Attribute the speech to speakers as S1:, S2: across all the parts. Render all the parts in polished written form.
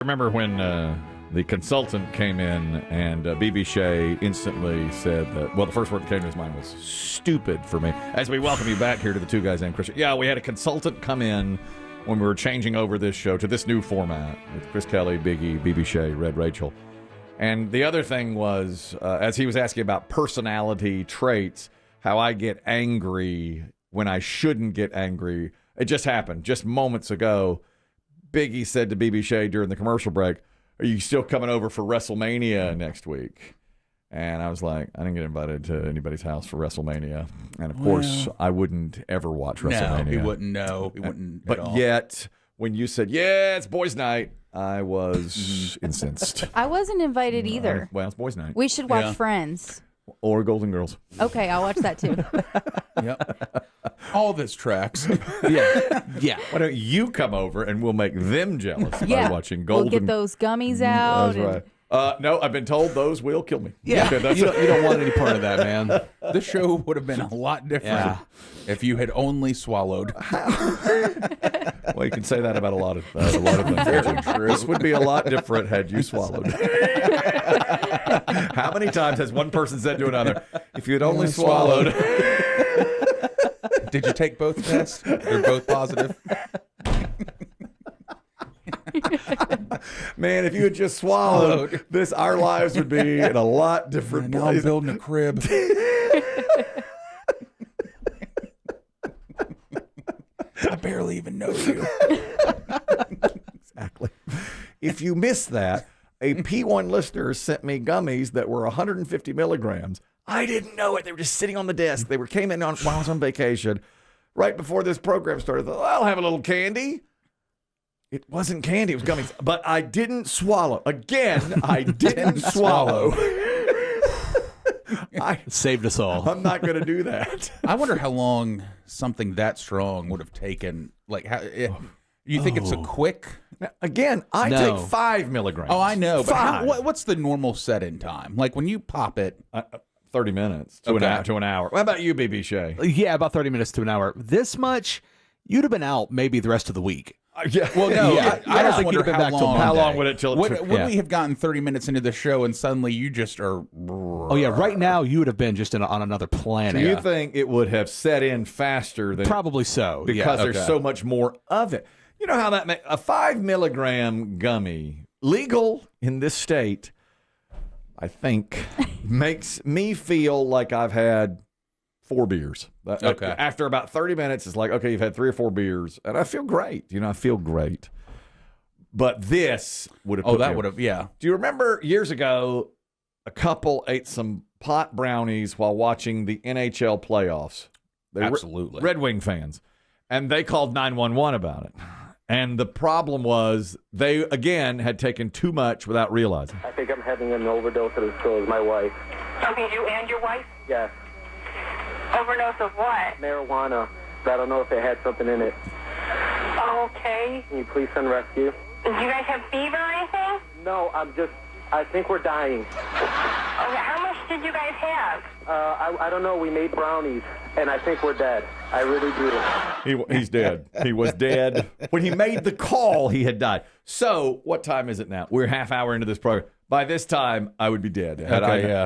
S1: Remember when the consultant came in and BB Shea instantly said that, well, the first word that came to his mind was stupid for me. As we welcome you back here to the Two Guys Named Chris. Yeah, we had a consultant come in when we were changing over this show to this new format with Chris Kelly, Biggie, BB Shea, Red Rachel. And the other thing was, as he was asking about personality traits, how I get angry when I shouldn't get angry. It just happened just moments ago. Biggie said to BB Shea during the commercial break, "Are you still coming over for WrestleMania next week?" And I was like, I didn't get invited to anybody's house for WrestleMania. And, of course, I wouldn't ever watch WrestleMania.
S2: No, he wouldn't know. He wouldn't
S1: But
S2: at all.
S1: yet, when you said, yeah, it's boys' night, I was incensed.
S3: I wasn't invited either.
S1: Well, it's boys' night.
S3: We should watch Friends.
S1: Or Golden Girls.
S3: Okay, I'll watch that too.
S2: Yep. All this tracks.
S1: Yeah. Why don't you come over and we'll make them jealous by watching Golden
S3: We'll get those gummies out.
S1: That's right. No, I've been told those will kill me.
S4: Yeah,
S1: Okay,
S4: you don't want any part of that, man.
S2: This show would have been a lot different if you had only swallowed.
S1: Well, you can say that about a lot of things. This would be a lot different had you swallowed. How many times has one person said to another, if you had only swallowed?
S2: Did you take both tests? They're both positive.
S1: Man, if you had just swallowed, our lives would be in a lot different
S2: Now
S1: place.
S2: I'm building a crib. I barely even know you.
S1: Exactly. If you missed that, a P1 listener sent me gummies that were 150 milligrams. I didn't know it. They were just sitting on the desk. They came in while I was on vacation. Right before this program started, I thought, I'll have a little candy. It wasn't candy. It was gummies. But I didn't swallow. Again, I didn't swallow.
S4: Saved us all.
S1: I'm not going to do that.
S2: I wonder how long something that strong would have taken. Like, how you think it's a quick?
S1: Now, again, I take 5 milligrams.
S2: Oh, I know. But
S1: 5.
S2: what's the normal set-in time? Like when you pop it,
S1: 30 minutes to an hour. What about you, BB Shea?
S4: Yeah, about 30 minutes to an hour. This much, you'd have been out maybe the rest of the week.
S1: Yeah.
S2: well, no,
S4: I don't think you'd have been back till Monday.
S1: How long would it till?
S2: Would we have gotten 30 minutes into the show and suddenly you just are?
S4: Oh yeah, right now you would have been just on another planet.
S1: Do you think it would have set in faster than
S4: Probably so.
S1: because there's so much more of it? You know how that makes a 5 milligram gummy legal in this state? I think makes me feel like I've had 4 beers.
S2: Okay.
S1: After about 30 minutes, it's like, okay, you've had 3 or 4 beers, and I feel great. I feel great. But this would have.
S2: Oh, that would have. Yeah.
S1: Do you remember years ago, a couple ate some pot brownies while watching the NHL playoffs? They
S2: Absolutely.
S1: were Red Wing fans, and they called 911 about it. And the problem was they, again, had taken too much without realizing.
S5: I think I'm having an overdose of the pills. My wife.
S6: Okay, you and your wife?
S5: Yes.
S6: Overdose of what?
S5: Marijuana. I don't know if it had something in it.
S6: Okay.
S5: Can you please send rescue?
S6: Do you guys have fever or anything?
S5: No, I think we're dying.
S6: Okay, how much did you guys have?
S5: I don't know. We made brownies, and I think we're dead. I really do.
S1: He's dead. He was dead. When he made the call, he had died. So what time is it now? We're half hour into this program. By this time, I would be dead.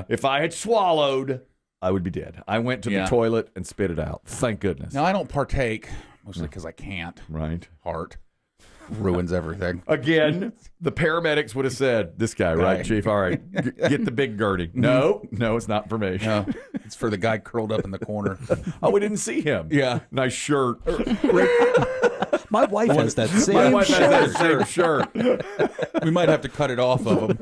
S1: If I had swallowed, I would be dead. I went to the toilet and spit it out. Thank goodness.
S2: Now I don't partake mostly because I can't.
S1: Right.
S2: Heart ruins everything.
S1: Again, the paramedics would have said, "This guy, right, Chief? All right, get the big Gertie." No, it's not for me.
S2: No, it's for the guy curled up in the corner.
S1: Oh, we didn't see him.
S2: Yeah.
S1: Nice shirt.
S4: My wife has that same
S1: My wife
S4: shirt.
S1: has that same shirt.
S2: We might have to cut it off of him.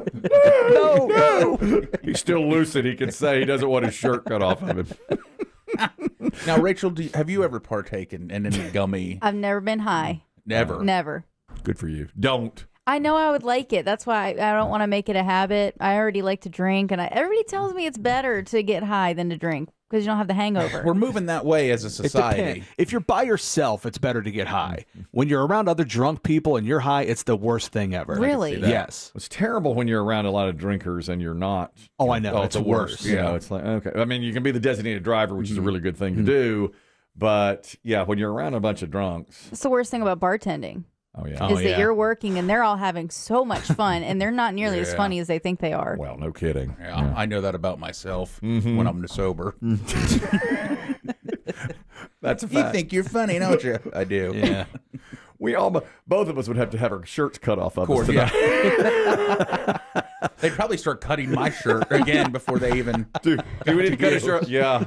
S1: No. He's still lucid. He can say he doesn't want his shirt cut off of him.
S2: Now, Rachel, have you ever partaken in any gummy?
S3: I've never been high.
S2: Never.
S3: Never.
S1: Good for you. Don't.
S3: I know I would like it. That's why I don't want to make it a habit. I already like to drink, and everybody tells me it's better to get high than to drink because you don't have the hangover.
S2: We're moving that way as a society.
S4: If you're by yourself, it's better to get high. When you're around other drunk people and you're high, it's the worst thing ever.
S3: Really?
S4: Yes.
S1: It's terrible when you're around a lot of drinkers and you're not.
S4: Oh, I know.
S1: It's
S4: the worst.
S1: It's like, okay. I mean, you can be the designated driver, which is a really good thing to do. But, yeah, when you're around a bunch of drunks.
S3: It's the worst thing about bartending.
S1: Oh, yeah.
S3: is that you're working and they're all having so much fun, and they're not nearly as funny as they think they are.
S1: Well, no kidding.
S2: Yeah, I know that about myself when I'm sober.
S1: That's a
S2: You
S1: fact.
S2: think you're funny, don't you? I do.
S4: Yeah.
S1: We all, both of us would have to have our shirts cut off of us.
S2: Yeah. They'd probably start cutting my shirt again before they even.
S1: Dude, do we need to cut his shirt? Yeah.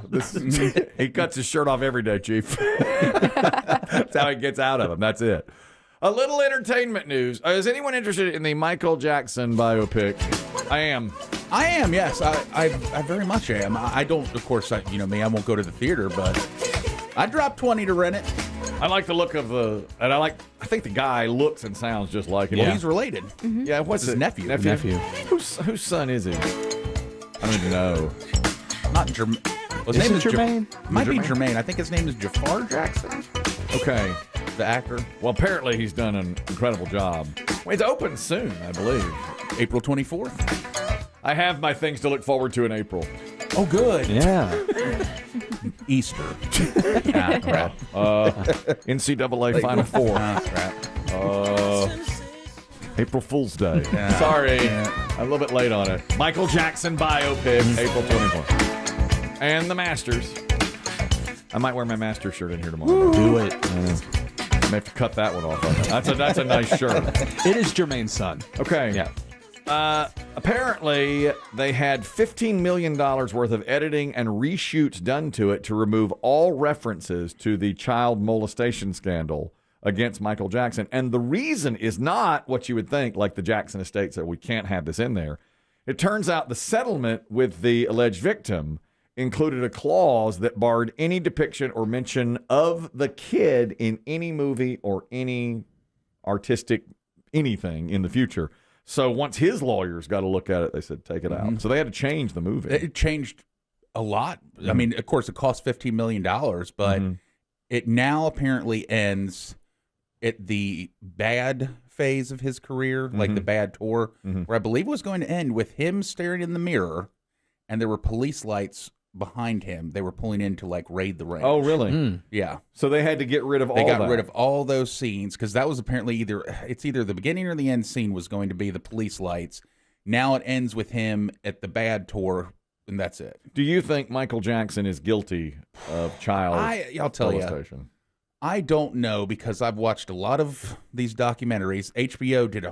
S1: He cuts his shirt off every day, Chief. That's how he gets out of them. That's it. A little entertainment news. Is anyone interested in the Michael Jackson biopic? I am.
S2: I am, yes. I very much am. I don't, of course, you know me, I won't go to the theater, but I dropped 20 to rent it.
S1: I like the look of and I think the guy looks and sounds just like him.
S2: Well, he's related.
S1: Yeah, what's
S2: his
S1: it?
S2: nephew.
S1: Nephew. Whose son is he? I don't even know.
S2: Not Jermaine. Well, his
S4: Is
S2: name
S4: it
S2: is
S4: Jermaine?
S2: Might be Jermaine. I think his name is Jafar Jackson,
S1: Okay.
S2: the actor.
S1: Well, apparently he's done an incredible job. Well, it's open soon, I believe.
S2: April 24th.
S1: I have my things to look forward to in April.
S2: Oh, good.
S4: Yeah.
S2: Easter. Ah, crap.
S1: NCAA Final Four.
S2: Ah, crap.
S1: April Fool's Day.
S2: Yeah.
S1: Sorry.
S2: Yeah.
S1: I'm a little bit late on it. Michael Jackson biopic, April 24th. And the Masters. I might wear my Masters shirt in here tomorrow.
S4: Do it.
S1: I may have to cut that one off. That's a nice shirt.
S4: It is Jermaine's son.
S1: Okay.
S4: Yeah.
S1: Apparently, they had $15 million worth of editing and reshoots done to it to remove all references to the child molestation scandal against Michael Jackson. And the reason is not what you would think, like the Jackson estate said, we can't have this in there. It turns out the settlement with the alleged victim included a clause that barred any depiction or mention of the kid in any movie or any artistic anything in the future. So once his lawyers got to look at it, they said, take it out. So they had to change the movie.
S2: It changed a lot. I mean, of course, it cost $15 million, but it now apparently ends at the bad phase of his career, like the bad tour, where I believe it was going to end with him staring in the mirror, and there were police lights behind him. They were pulling in to like raid the ranch.
S1: Oh, really?
S2: Yeah.
S1: So they had to get rid of all
S2: They
S1: that.
S2: got rid of all those scenes because that was apparently either the beginning or the end scene was going to be the police lights. Now it ends with him at the bad tour, and that's it.
S1: Do you think Michael Jackson is guilty of child
S2: I'll tell you,
S1: molestation?
S2: I don't know because I've watched a lot of these documentaries. HBO did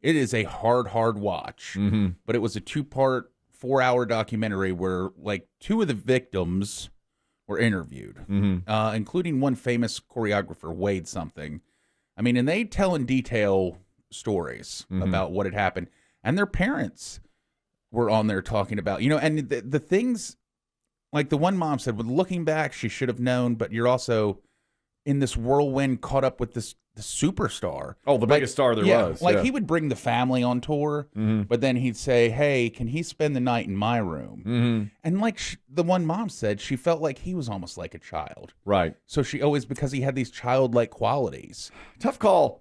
S2: it is a hard watch, but it was a 2-part, 4-hour documentary where like 2 of the victims were interviewed, including one famous choreographer, Wade something. I mean, and they tell in detail stories about what had happened, and their parents were on there talking about, and the things, like the one mom said, with looking back, she should have known, but you're also in this whirlwind caught up with the superstar.
S1: Oh, the biggest star there was.
S2: Like
S1: yeah.
S2: he would bring the family on tour, but then he'd say, hey, can he spend the night in my room? And like the one mom said, she felt like he was almost like a child.
S1: Right.
S2: So she always, because he had these childlike qualities.
S1: Tough call.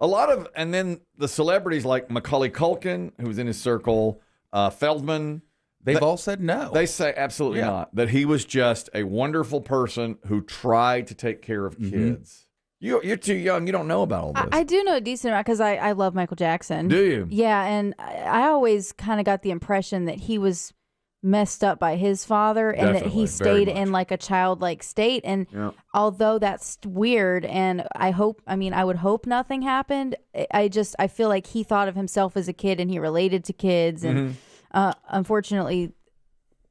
S1: And then the celebrities like Macaulay Culkin, who was in his circle, Feldman,
S2: They've all said no.
S1: they say absolutely not. That he was just a wonderful person who tried to take care of kids. You're too young. You don't know about all this.
S3: I do know a decent amount because I love Michael Jackson.
S1: Do you?
S3: Yeah, and I always kind of got the impression that he was messed up by his father and that
S1: Definitely,
S3: he
S1: very
S3: stayed in
S1: much.
S3: like a childlike state. And although that's weird, and I would hope nothing happened, I feel like he thought of himself as a kid and he related to kids. And unfortunately,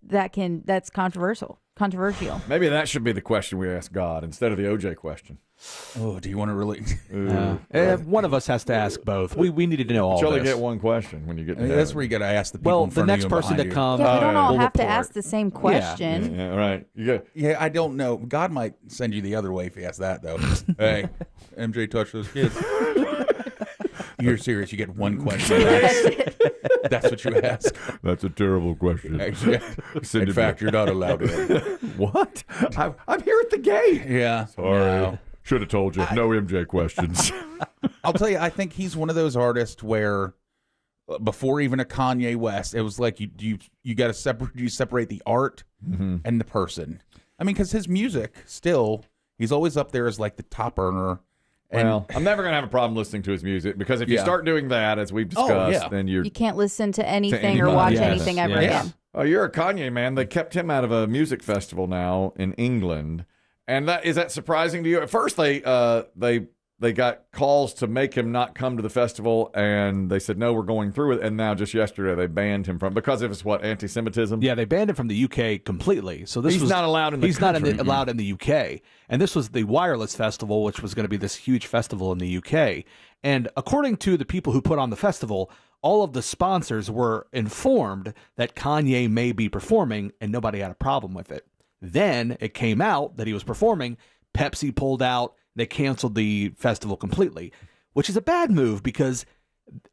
S3: that's controversial.
S1: Maybe that should be the question we ask God instead of the OJ question.
S2: Oh, do you want to really?
S4: One of us has to ask both. We needed to know all
S1: You only
S4: this.
S1: get one question when you get to
S2: That's
S1: heaven.
S2: where you got to ask the people
S4: Well,
S2: in
S4: the
S2: front
S4: next
S2: of you and
S4: person to
S2: behind you.
S4: come.
S3: Yeah, we don't all
S4: will
S3: have to
S4: report.
S3: ask the same question.
S1: Yeah, right. You got
S2: Yeah, I don't know. God might send you the other way if you ask that, though. Hey, MJ touched those kids. You're serious. You get one question. That's what you ask.
S1: That's a terrible question.
S2: In fact, you're not allowed to.
S1: What? I'm here at the gate.
S2: Yeah.
S1: Sorry.
S2: No.
S1: Should have told you. No MJ questions.
S2: I'll tell you, I think he's one of those artists where before even a Kanye West, it was like you got to separate the art and the person. I mean, because his music still, he's always up there as like the top earner.
S1: Well, I'm never going to have a problem listening to his music because if you start doing that, as we've discussed, then
S3: you can't listen to anything or
S1: anybody.
S3: watch
S1: Yes.
S3: anything ever again.
S1: Oh, you're a Kanye man. They kept him out of a music festival now in England, and is that surprising to you? At first, they got calls to make him not come to the festival, and they said no, we're going through it. And now, just yesterday, they banned him because of his anti-Semitism.
S4: Yeah, they banned him from the UK completely. So
S1: he's not allowed in the country.
S4: Not allowed in the UK. And this was the Wireless Festival, which was going to be this huge festival in the UK. And according to the people who put on the festival, all of the sponsors were informed that Kanye may be performing, and nobody had a problem with it. Then it came out that he was performing. Pepsi pulled out. They canceled the festival completely, which is a bad move because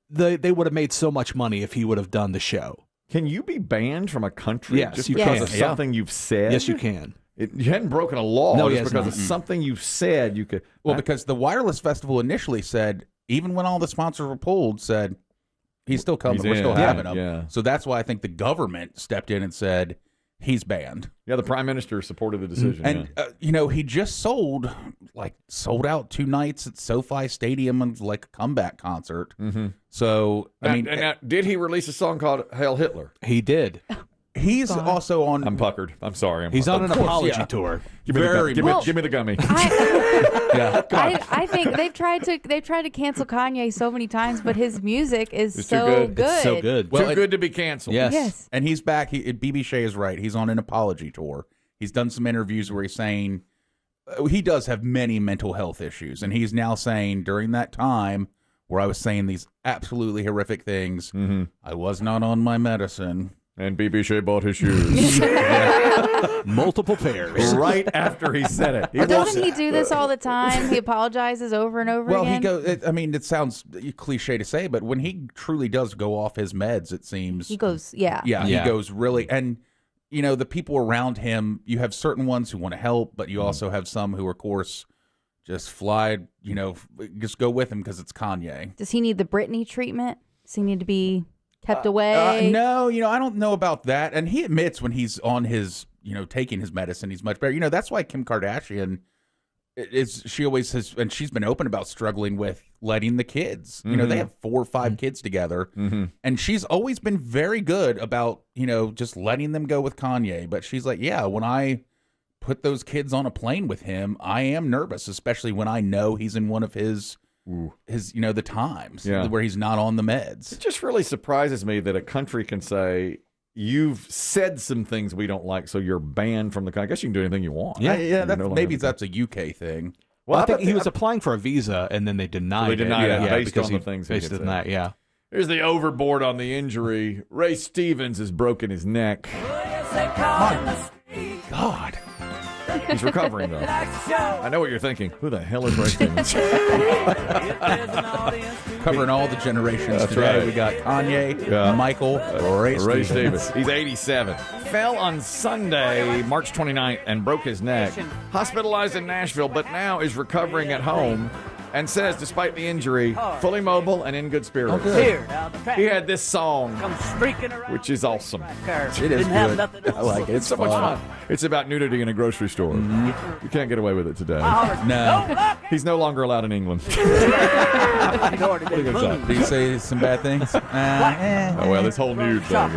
S4: they would have made so much money if he would have done the show.
S1: Can you be banned from a country
S4: Yes,
S1: just
S4: you
S1: because
S4: can.
S1: of something you've said?
S4: Yes, you can.
S1: You hadn't broken a law
S4: No,
S1: just
S4: yes,
S1: because
S4: no.
S1: of something you've said. You could.
S2: Well, because the Wireless Festival initially said, even when all the sponsors were pulled, said he's still coming. We're still having him.
S1: Yeah.
S2: So that's why I think the government stepped in and said he's banned.
S1: Yeah, the prime minister supported the decision.
S2: And he just sold out 2 nights at SoFi Stadium and like a comeback concert.
S1: Mm-hmm.
S2: So
S1: now, did he release a song called "Hail Hitler"?
S4: He did.
S2: He's also on.
S1: I'm puckered. I'm sorry.
S4: He's on an apology tour.
S1: Give me the gummy.
S3: I think they've tried to cancel Kanye so many times, but his music is so good.
S4: It's so good.
S1: Too good to be canceled.
S4: Yes.
S2: And he's back. BB Shea is right. He's on an apology tour. He's done some interviews where he's saying he does have many mental health issues, and he's now saying during that time where I was saying these absolutely horrific things, I was not on my medicine.
S1: And BB Shea bought his shoes.
S4: Multiple pairs.
S1: Right after he said it.
S3: Doesn't he do this all the time? He apologizes over and over
S2: Well,
S3: again?
S2: he goes. I mean, it sounds cliche to say, but when he truly does go off his meds, it seems
S3: He goes, yeah.
S2: he goes really. And the people around him, you have certain ones who want to help, but you also have some who, of course, just just go with him because it's Kanye.
S3: Does he need the Britney treatment? Does he need to be kept away?
S2: No, I don't know about that. And he admits when he's on his, taking his medicine, he's much better. That's why Kim Kardashian she always has, and she's been open about struggling with letting the kids. They have 4 or 5 kids together, and she's always been very good about just letting them go with Kanye. But she's like, yeah, when I put those kids on a plane with him, I am nervous, especially when I know he's in one of his the times where he's not on the meds.
S1: It just really surprises me that a country can say, you've said some things we don't like, so you're banned from the country. I guess you can do anything you want.
S2: Maybe that's a UK thing.
S4: Well, I think he was applying for a visa, and then they denied it.
S1: They denied it based
S4: because
S1: on the things he
S4: based
S1: had
S4: on that,
S1: said. Here's the overboard on the injury. Ray Stevens has broken his neck.
S2: God.
S1: He's recovering, though. I know what you're thinking. Who the hell is Ray Stevens?
S2: Covering all the generations
S1: That's
S2: today.
S1: right.
S2: We got Kanye, Michael, Ray Stevens.
S1: He's 87. Fell on Sunday, March 29th, and broke his neck. Hospitalized in Nashville, but now is recovering at home. And says, despite the injury, fully mobile and in good spirits. He had this song, which is awesome.
S2: It is good. I like it. It's
S1: so much fun. It's about nudity in a grocery store. You can't get away with it today.
S2: No.
S1: He's no longer allowed in England.
S2: Did he say some bad things?
S1: Oh, well, this whole nude thing.